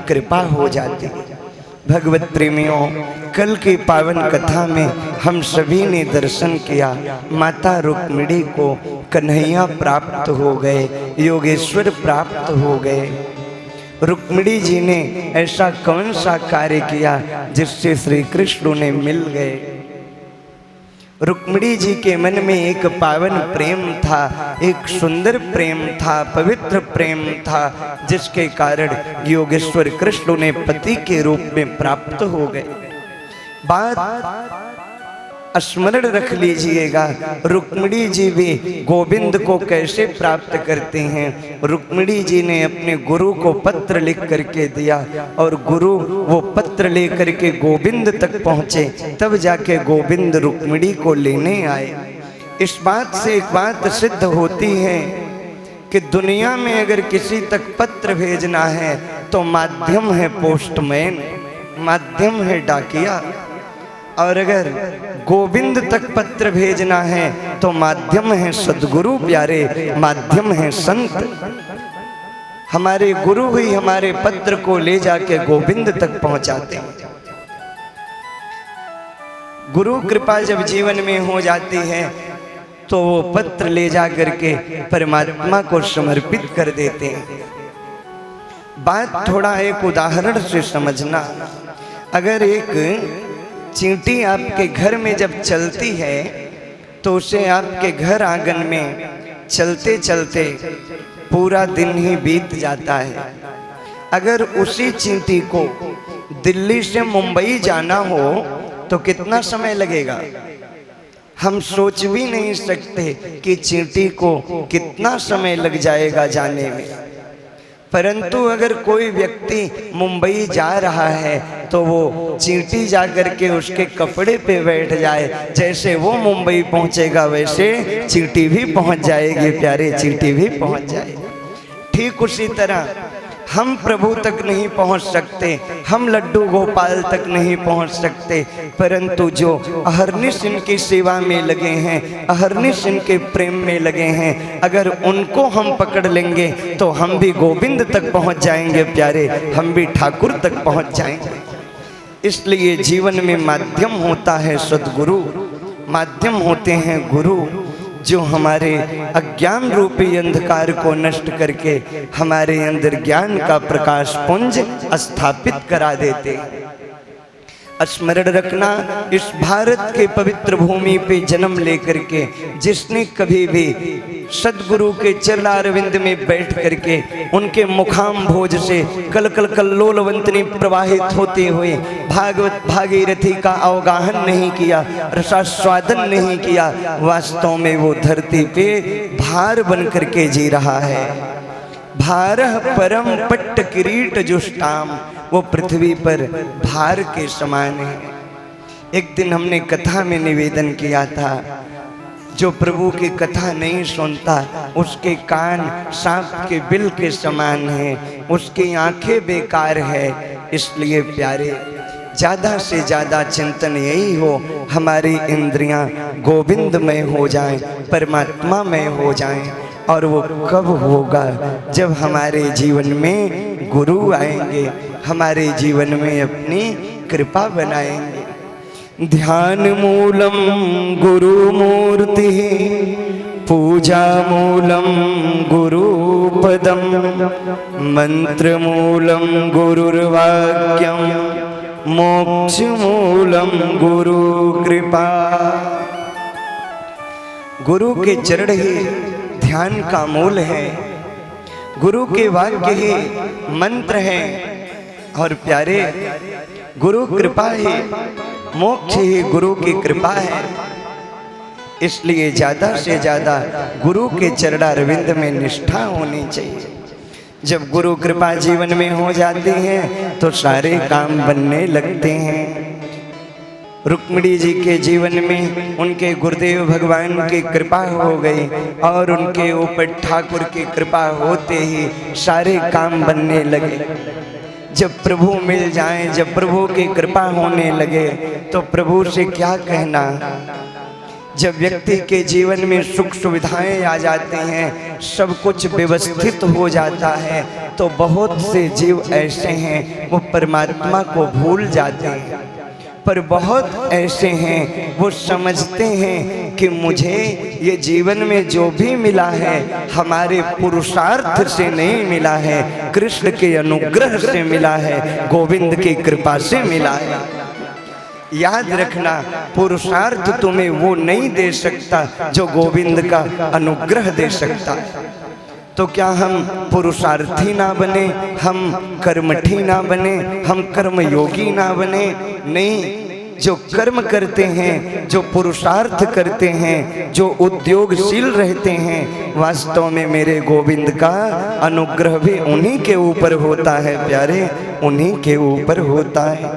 कृपा हो जाती है। भगवत प्रेमियों, कल की पावन कथा में हम सभी ने दर्शन किया, माता रुक्मिणी को कन्हैया प्राप्त हो गए, योगेश्वर प्राप्त हो गए। रुक्मिणी जी ने ऐसा कौन सा कार्य किया जिससे श्री कृष्ण ने मिल गए। रुक्मिणी जी के मन में एक पावन प्रेम था, एक सुंदर प्रेम था, पवित्र प्रेम था, जिसके कारण योगेश्वर कृष्ण ने पति के रूप में प्राप्त हो गए। बात स्मरण रख लीजिएगा, रुक्मिणी जी भी गोविंद को कैसे प्राप्त करते हैं। रुक्मिणी जी ने अपने गुरु को पत्र लिख करके दिया और गुरु वो पत्र लेकर के गोविंद तक पहुँचे, तब जाके गोविंद रुक्मिणी को लेने आए। इस बात से एक बात सिद्ध होती है कि दुनिया में अगर किसी तक पत्र भेजना है तो माध्यम है पोस्टमैन, माध्यम है डाकिया, और अगर गोविंद तक पत्र भेजना है तो माध्यम है सद्गुरु प्यारे, माध्यम है संत। हमारे गुरु ही हमारे पत्र को ले जाके गोविंद तक पहुंचाते हैं। गुरु कृपा जब जीवन में हो जाती है तो वो पत्र ले जा करके परमात्मा को समर्पित कर देते हैं। बात थोड़ा एक उदाहरण से समझना। अगर एक चींटी आपके घर में जब चलती है तो उसे आपके घर आंगन में चलते चलते पूरा दिन ही बीत जाता है। अगर उसी चींटी को दिल्ली से मुंबई जाना हो तो कितना समय लगेगा। हम सोच भी नहीं सकते कि चींटी को कितना समय लग जाएगा जाने में। परंतु अगर कोई व्यक्ति मुंबई जा रहा है तो वो चींटी जा करके उसके कपड़े पे बैठ जाए, जैसे वो मुंबई पहुंचेगा वैसे चींटी भी पहुंच जाएगी प्यारे, चींटी भी पहुंच जाएगी। ठीक उसी तरह हम प्रभु तक नहीं पहुंच सकते, हम लड्डू गोपाल तक नहीं पहुंच सकते, परंतु जो अहर्निश इनकी सेवा में लगे हैं, अहर्निश इनके प्रेम में लगे हैं, अगर उनको हम पकड़ लेंगे तो हम भी गोविंद तक पहुंच जाएंगे प्यारे, हम भी ठाकुर तक पहुंच जाएंगे। इसलिए जीवन में माध्यम होता है सद्गुरु, माध्यम होते हैं गुरु, जो हमारे अज्ञान रूपी अंधकार को नष्ट करके हमारे अंदर ज्ञान का प्रकाश पुंज स्थापित करा देते। स्मरण रखना, इस भारत के पवित्र भूमि पे जन्म लेकर के जिसने कभी भी सद्गुरु के चरणारविंद में बैठ करके उनके मुखाम भोज से कल कल कल्लोलवंतनी प्रवाहित होते हुए भागवत भागीरथी का अवगाहन नहीं किया, रसास्वादन नहीं किया, वास्तव में वो धरती पे भार बन करके जी रहा है। भारह परम पट्ट किरीट जुष्टाम, वो पृथ्वी पर भार के समान है। एक दिन हमने कथा में निवेदन किया था, जो प्रभु की कथा नहीं सुनता उसके कान सांप के बिल के समान हैं, उसकी आंखें बेकार है। इसलिए प्यारे, ज़्यादा से ज़्यादा चिंतन यही हो हमारी इंद्रियां गोविंदमय हो जाएं, परमात्मामय हो जाएं। और वो कब होगा? जब हमारे जीवन में गुरु आएंगे, हमारे जीवन में अपनी कृपा बनाएंगे। ध्यान मूलम गुरु मूर्ति, पूजा मूलम गुरु पदम, मंत्र मूलम गुरुर्वाक्यम, मोक्ष मूलम गुरु कृपा। गुरु के चरण ही ध्यान का मूल है, गुरु के वाक्य ही मंत्र है, और प्यारे गुरु कृपा ही मोक्ष ही गुरु की कृपा है। इसलिए ज़्यादा से ज़्यादा गुरु के चरणारविंद में निष्ठा होनी चाहिए। जब गुरु कृपा जीवन में हो जाती है तो सारे काम बनने लगते हैं। रुक्मिणी जी के जीवन में उनके गुरुदेव भगवान की कृपा हो गई और उनके ऊपर ठाकुर की कृपा होते ही सारे काम बनने लगे। जब प्रभु मिल जाएं, जब प्रभु की कृपा होने लगे तो प्रभु से क्या कहना। जब व्यक्ति के जीवन में सुख सुविधाएं आ जाती हैं, सब कुछ व्यवस्थित हो जाता है, तो बहुत से जीव ऐसे हैं वो परमात्मा को भूल जाते हैं। पर बहुत ऐसे हैं वो समझते हैं कि मुझे ये जीवन में जो भी मिला है हमारे पुरुषार्थ से नहीं मिला है, कृष्ण के अनुग्रह से मिला है, गोविंद की कृपा से मिला है। याद रखना, पुरुषार्थ तुम्हें वो नहीं दे सकता जो गोविंद का अनुग्रह दे सकता है। तो क्या हम पुरुषार्थी ना बने, हम कर्मठी ना बने, हम कर्मयोगी ना बने? नहीं, जो कर्म करते हैं, जो पुरुषार्थ करते हैं, जो उद्योगशील रहते हैं, वास्तव में मेरे गोविंद का अनुग्रह भी उन्हीं के ऊपर होता है प्यारे, उन्हीं के ऊपर होता है।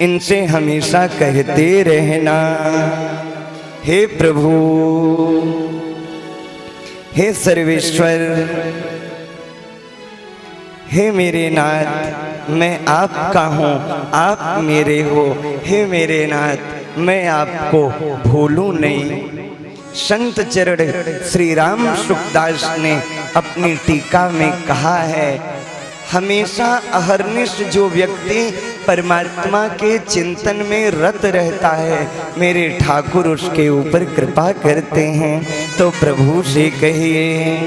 इनसे हमेशा कहते रहना, हे प्रभु, हे सर्वेश्वर, हे मेरे नाथ, मैं आपका हूँ, आप मेरे हो। हे मेरे नाथ, मैं आपको भूलूं नहीं। संत चरण श्री राम सुखदास ने अपनी टीका में कहा है, हमेशा अहर्निश जो व्यक्ति परमात्मा के चिंतन में रत रहता है, मेरे ठाकुर उसके ऊपर कृपा करते हैं। तो प्रभु से कहिए,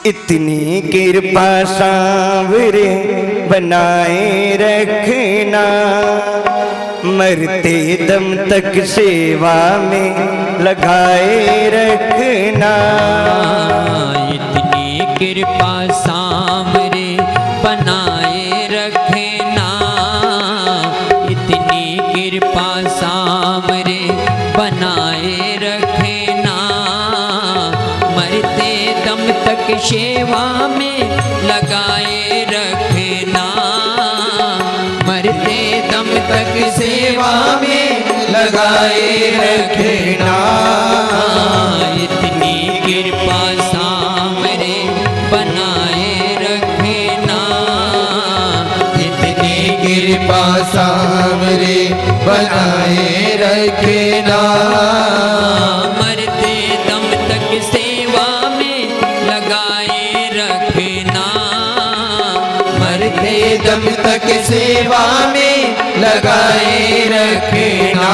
इतनी कृपा सांवरे बनाए रखना, मरते दम तक सेवा में लगाए रखना। इतनी कृपा सांवरे बनाए रखना, इतनी कृपा सांवरे बनाए रखना, मरते दम तक सेवा में लगाए रखना, मरते दम तक सेवा में लगाए रखना। इतनी कृपा सांवरे बनाए रखना, इतनी कृपा सांवरे बनाए रखना, मरते दम तक सेवा में लगाए रखना, मरते दम तक सेवा में लगाए रखना।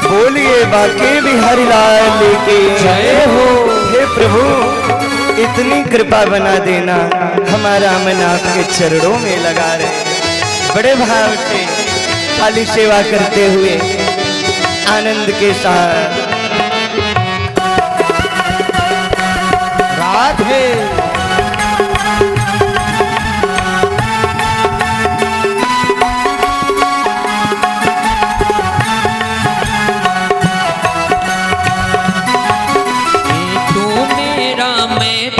बोलिए बाके बिहारी लाल की जय हो। हे प्रभु, इतनी कृपा बना देना, हमारा मन आपके चरणों में लगा रहे। बड़े भाव से खाली सेवा करते हुए आनंद के साथ राधे।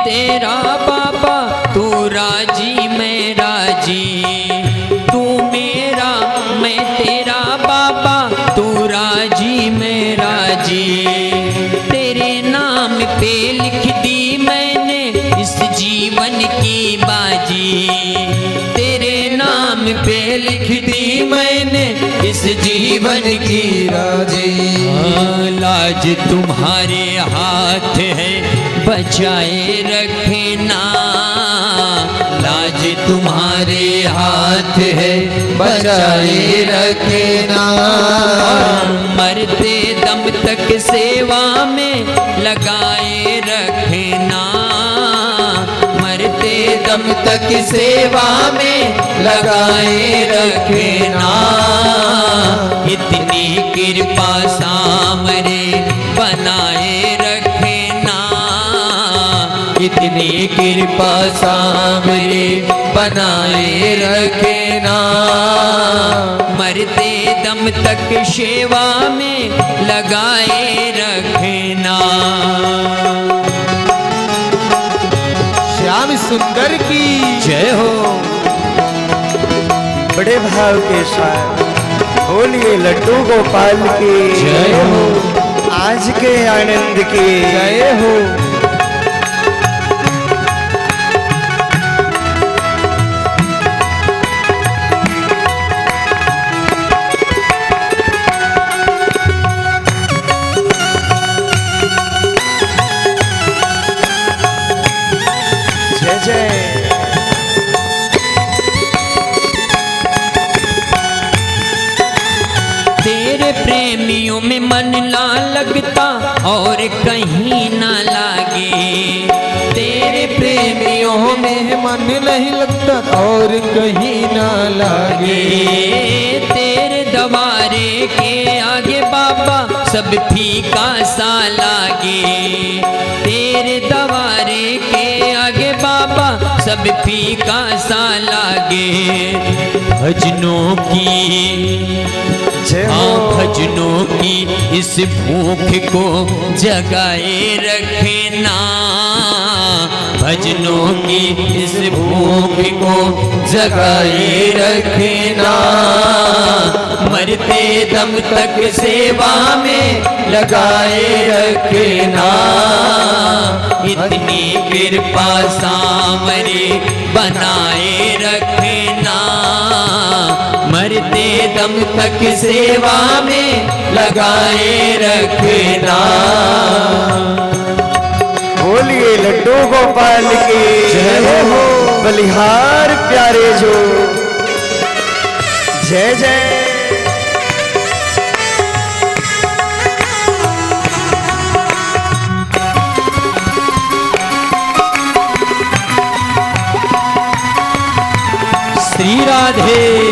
तेरा बाबा तू राजी मैं राजी, तू मेरा मैं तेरा बाबा तू राजी मैं राजी। तेरे नाम पे लिख दी मैंने इस जीवन की बाजी, तेरे नाम पे लिख दी मैंने इस जीवन की राजी। लाज तुम्हारे हाथ है बचाए रखना, लाज तुम्हारे हाथ है बचाए रखना, मरते दम तक सेवा में लगाए रखना, मरते दम तक सेवा में लगाए रखना। इतनी कृपा सांवरे बनाए रखना, इतनी कृपा सांवरे बनाए रखना, मरते दम तक सेवा में लगाए रखना। श्याम सुंदर की जय हो। बड़े भाव के साथ बोलिए लड्डू गोपाल की जय हो। आज के आनंद की जय हो। मन ना लगता और कहीं ना लागे। तेरे प्रेमियों में मन नहीं लगता और कहीं ना लागे। तेरे दवारे के आगे बाबा सब फीका सा लागे। तेरे दवारे के आगे बाबा सब फीका सा लागे। भजनों की भजनों की इस भूख को जगाए रखना। भजनों की इस भूख को जगाए रखना। मरते दम तक सेवा में लगाए रखना। इतनी कृपा सांवरे बनाए रखना। मरते दम तक सेवा में लगाए रखना। बोलिए लड्डू गोपाल की जय हो। बलिहार प्यारे जो जय जय। श्री राधे।